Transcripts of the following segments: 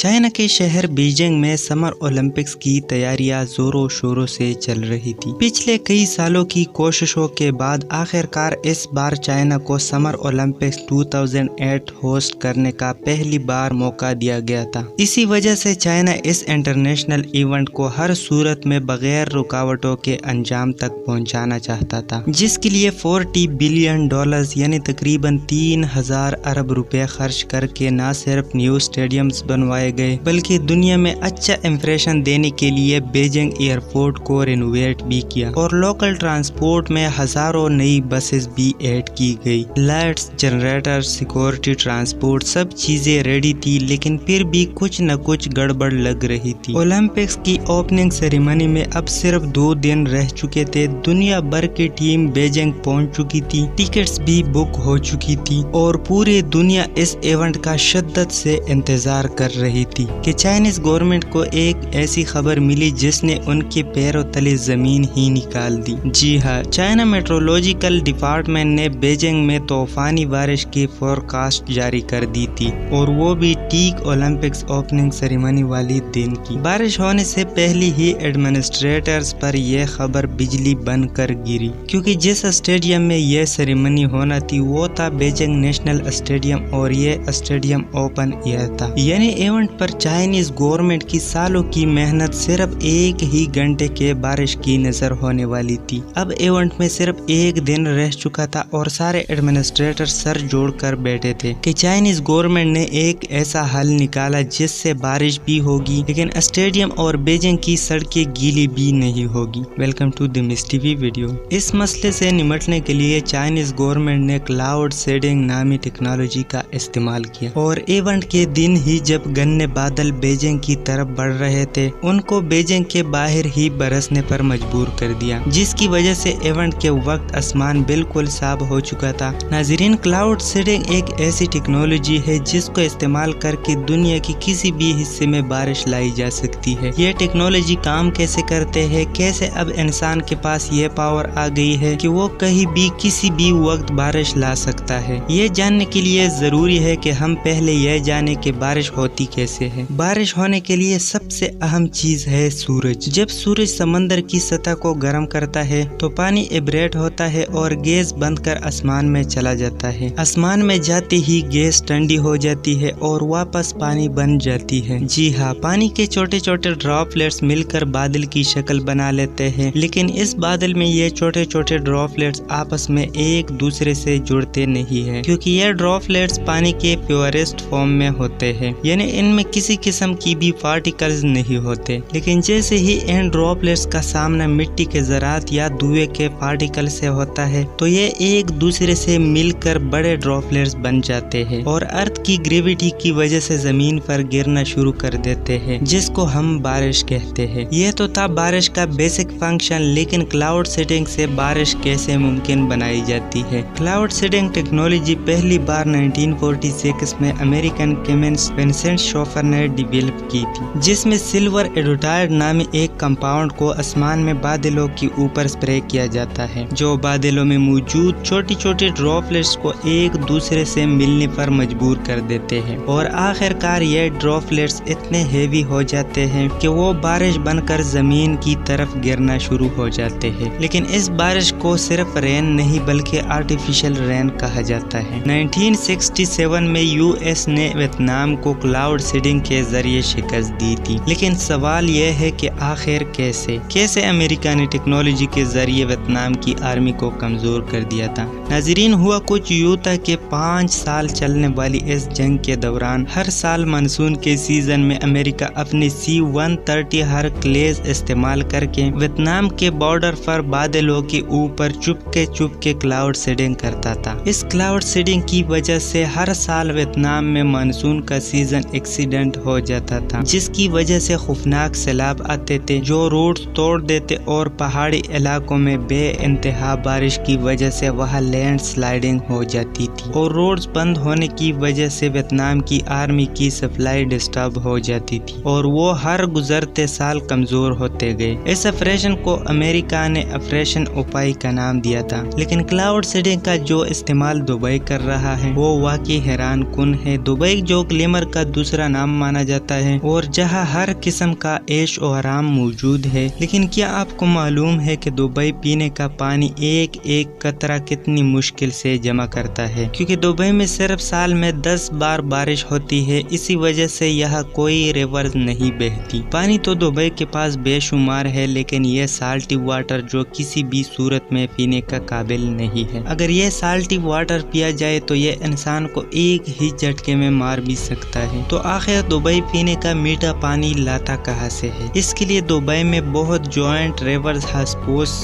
China के शहर Beijing में समर ओलंपिक्स की तैयारियां जोरों शोरों से चल रही थी। पिछले कई सालों की कोशिशों के बाद आखिरकार इस बार चाइना को समर ओलंपिक्स 2008 होस्ट करने का पहली बार मौका दिया गया था। इसी वजह से चाइना इस इंटरनेशनल इवेंट को हर सूरत में बगैर रुकावटों के अंजाम तक पहुंचाना चाहता था, जिसके लिए $40 बिलियन यानी तकरीबन 3000 अरब रुपए खर्च करके न सिर्फ न्यू स्टेडियम्स बनवाए गए बल्कि दुनिया में अच्छा इंप्रेशन देने के लिए बीजिंग एयरपोर्ट को रिनोवेट भी किया और लोकल ट्रांसपोर्ट में हजारों नई बसेस भी ऐड की गई। लाइट्स, जनरेटर, सिक्योरिटी, ट्रांसपोर्ट सब चीजें रेडी थी, लेकिन फिर भी कुछ न कुछ गड़बड़ लग रही थी। ओलंपिक्स की ओपनिंग सेरेमनी में अब सिर्फ 2 दिन रह चुके थे। दुनिया भर की टीम बीजिंग पहुंच चुकी थी, टिकट्स भी बुक हो चुकी थी और पूरी दुनिया इस इवेंट का शिद्दत से इंतजार कर रही थी कि चाइनीज गवर्नमेंट को एक ऐसी खबर मिली जिसने उनके पैरों तले जमीन ही निकाल दी। जी हाँ, चाइना मेट्रोलॉजिकल डिपार्टमेंट ने बीजिंग में तूफानी बारिश की फोरकास्ट जारी कर दी थी और वो भी ठीक ओलंपिक्स ओपनिंग सेरेमनी वाली दिन की। बारिश होने से पहले ही एडमिनिस्ट्रेटर्स पर यह खबर बिजली बनकर गिरी, क्योंकि जिस स्टेडियम में यह सेरेमनी होना थी वो था बीजिंग नेशनल स्टेडियम और ये स्टेडियम ओपन एयर था। यानी इवेंट पर चाइनीज गवर्नमेंट की सालों की मेहनत सिर्फ एक ही घंटे के बारिश की नजर होने वाली थी। अब इवेंट में सिर्फ एक दिन रह चुका था और सारे एडमिनिस्ट्रेटर सर जोड़कर बैठे थे कि चाइनीज गवर्नमेंट ने एक ऐसा हल निकाला जिससे बारिश भी होगी लेकिन स्टेडियम और बीजिंग की सड़कें गीली भी नहीं होगी। Welcome to the Miss TV video. इस मसले से निपटने के लिए चाइनीज गवर्नमेंट ने क्लाउड सीडिंग नामी टेक्नोलॉजी का इस्तेमाल किया और इवेंट के दिन ही जब घने बादल बीजिंग की तरफ बढ़ रहे थे उनको बीजिंग के बाहर ही बरसने पर मजबूर कर दिया, जिसकी वजह से इवेंट के वक्त आसमान बिल्कुल साफ हो चुका था। नाजरीन, क्लाउड सीडिंग एक ऐसी टेक्नोलॉजी है जिसको इस्तेमाल करके दुनिया की किसी भी हिस्से में बारिश लाई जा सकती है। ये टेक्नोलॉजी काम कैसे करते हैं, कैसे अब इंसान के पास ये पावर आ गई है कि वो कहीं भी किसी भी वक्त बारिश ला सकता है, ये जानने के लिए जरूरी है कि हम पहले यह जाने कि बारिश होती कैसे है। बारिश होने के लिए सबसे अहम चीज है सूरज। जब सूरज समंदर की सतह को गर्म करता है तो पानी इब्रेट होता है और गैस बनकर आसमान में चला जाता है। आसमान में जाते ही गैस ठंडी हो जाती है और वापस पानी बन जाती है। जी हाँ, पानी के छोटे छोटे ड्रॉपलेट्स मिलकर बादल की शक्ल बना लेते हैं, लेकिन इस बादल में ये छोटे छोटे ड्रॉपलेट्स आपस में एक दूसरे से जुड़ते नहीं है, क्योंकि ये ड्रॉपलेट्स पानी के प्योरेस्ट फॉर्म में होते हैं, यानी इनमें किसी किस्म की भी पार्टिकल्स नहीं होते। लेकिन जैसे ही इन ड्रॉपलेट्स का सामना मिट्टी के ज़रात या धुएं के पार्टिकल से होता है तो ये एक दूसरे से मिलकर बड़े ड्रॉपलेट्स बन जाते हैं और अर्थ की ग्रेविटी की वजह से जमीन पर गिरना शुरू कर देते हैं, जिसको हम बारिश कहते हैं। यह तो था बारिश का बेसिक फंक्शन, लेकिन क्लाउड सीडिंग से बारिश कैसे मुमकिन बनाई जाती है। क्लाउड सीडिंग टेक्नोलॉजी पहली बार 1946 में अमेरिकन केमिस्ट विंसेंट शोफर ने डेवलप की थी, जिसमें सिल्वर एडोटाइड नामी एक कंपाउंड को आसमान में बादलों के ऊपर स्प्रे किया जाता है, जो बादलों में मौजूद छोटी छोटी ड्रॉपलेट्स को एक दूसरे से मिलने पर मजबूर कर देते हैं और आखिरकार ये ड्रॉपलेट्स इतने हेवी हो जाते हैं कि वो बारिश बनकर जमीन की तरफ गिरना शुरू हो जाते हैं। लेकिन इस बारिश को सिर्फ रेन नहीं बल्कि आर्टिफिशियल रेन कहा जाता है। 1967 में यूएस ने वियतनाम को क्लाउड सीडिंग के जरिए शिकस्त दी थी, लेकिन सवाल यह है कि आखिर कैसे अमेरिका ने टेक्नोलॉजी के जरिए वियतनाम की आर्मी को कमजोर कर दिया था। नाजरीन, हुआ कुछ यूं था कि 5 साल चलने वाली इस जंग के दौरान हर साल मानसून के सीजन में अमेरिका अपनी C-130 हरक्यूलिस इस्तेमाल करके वियतनाम के बॉर्डर पर बादलों के ऊपर चुपके क्लाउड सीडिंग करता था। इस क्लाउड सीडिंग की वजह से हर साल वियतनाम में मानसून का सीजन एक्सीडेंट हो जाता था, जिसकी वजह से खौफनाक सैलाब आते थे जो रोड तोड़ देते और पहाड़ी इलाकों में बेइंतहा बारिश की वजह से वहां लैंड स्लाइडिंग हो जाती थी और रोड्स बंद होने की वजह से वियतनाम की आर्मी की सप्लाई डिस्टर्ब हो जाती थी और वो हर गुजरते साल कमजोर होते गए। इस ऑपरेशन को अमेरिका ने ऑपरेशन उपाय का नाम दिया था, लेकिन क्लाउड सीडिंग का जो इस्तेमाल दुबई कर रहा है वो वाकई हैरान कुन है। दुबई जो ग्लैमर का दूसरा नाम माना जाता है और जहां हर किस्म का ऐश और आराम मौजूद है, लेकिन क्या आपको मालूम है कि दुबई पीने का पानी एक एक कतरा कितनी मुश्किल से जमा करता है, क्योंकि दुबई में सिर्फ साल में 10 बार बारिश होती है। इसी वजह से यहाँ कोई रिवर नहीं बहती। पानी तो दुबई के पास बेशुमार है, लेकिन ये साल्टी वाटर जो किसी भी सूरत में पीने का काबिल नहीं है। अगर ये साल्टी वाटर पिया जाए तो ये इंसान को एक ही झटके में मार भी सकता है। तो आखिर दुबई पीने का मीठा पानी लाता कहाँ से है? इसके लिए दुबई में बहुत जॉइंट रिवर्स हाउस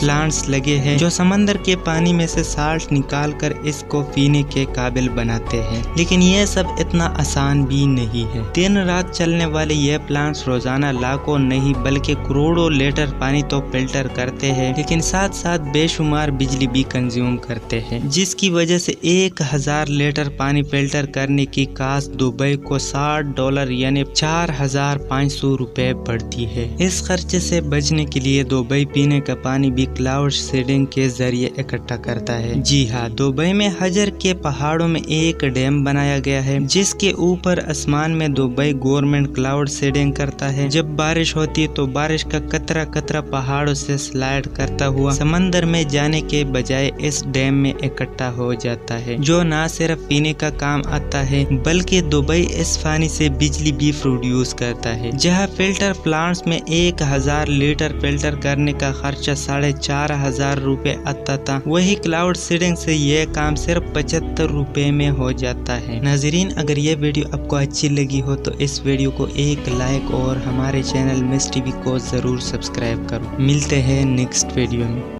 प्लांट्स लगे हैं जो समंदर के पानी में से साल्ट निकाल कर इसको पीने के काबिल बनाते हैं। लेकिन यह सब इतना आसान भी नहीं है। दिन रात चलने वाले ये प्लांट्स रोजाना लाखों नहीं बल्कि करोड़ों लीटर पानी तो फिल्टर करते हैं, लेकिन साथ साथ बेशुमार बिजली भी कंज्यूम करते हैं, जिसकी वजह से 1000 लीटर पानी फिल्टर करने की कास्ट दुबई को $60 यानी 4500 रुपए पड़ती है। इस खर्चे से बचने के लिए दुबई पीने का पानी भी क्लाउड सीडिंग के जरिए इकट्ठा करता है। जी हाँ, दुबई में हजर के पहाड़ों में एक डैम बनाया गया है जिसके ऊपर आसमान में दुबई गवर्नमेंट क्लाउड सीडिंग करता है। जब बारिश होती है तो बारिश का कतरा कतरा पहाड़ों से स्लाइड करता हुआ समंदर में जाने के बजाय इस डैम में इकट्ठा हो जाता है, जो न सिर्फ पीने का काम आता है बल्कि दुबई इस पानी से बिजली भी प्रोड्यूस करता है। जहाँ फिल्टर प्लांट्स में 1000 लीटर फिल्टर करने का खर्चा 4500 रुपए आता था, वही क्लाउड सीडिंग से ये काम सिर्फ 75 रुपए में हो जाता है। नाजरीन, अगर ये वीडियो आपको अच्छी लगी हो तो इस वीडियो को एक लाइक और हमारे चैनल मिस टीवी को जरूर सब्सक्राइब करो। मिलते हैं नेक्स्ट वीडियो में।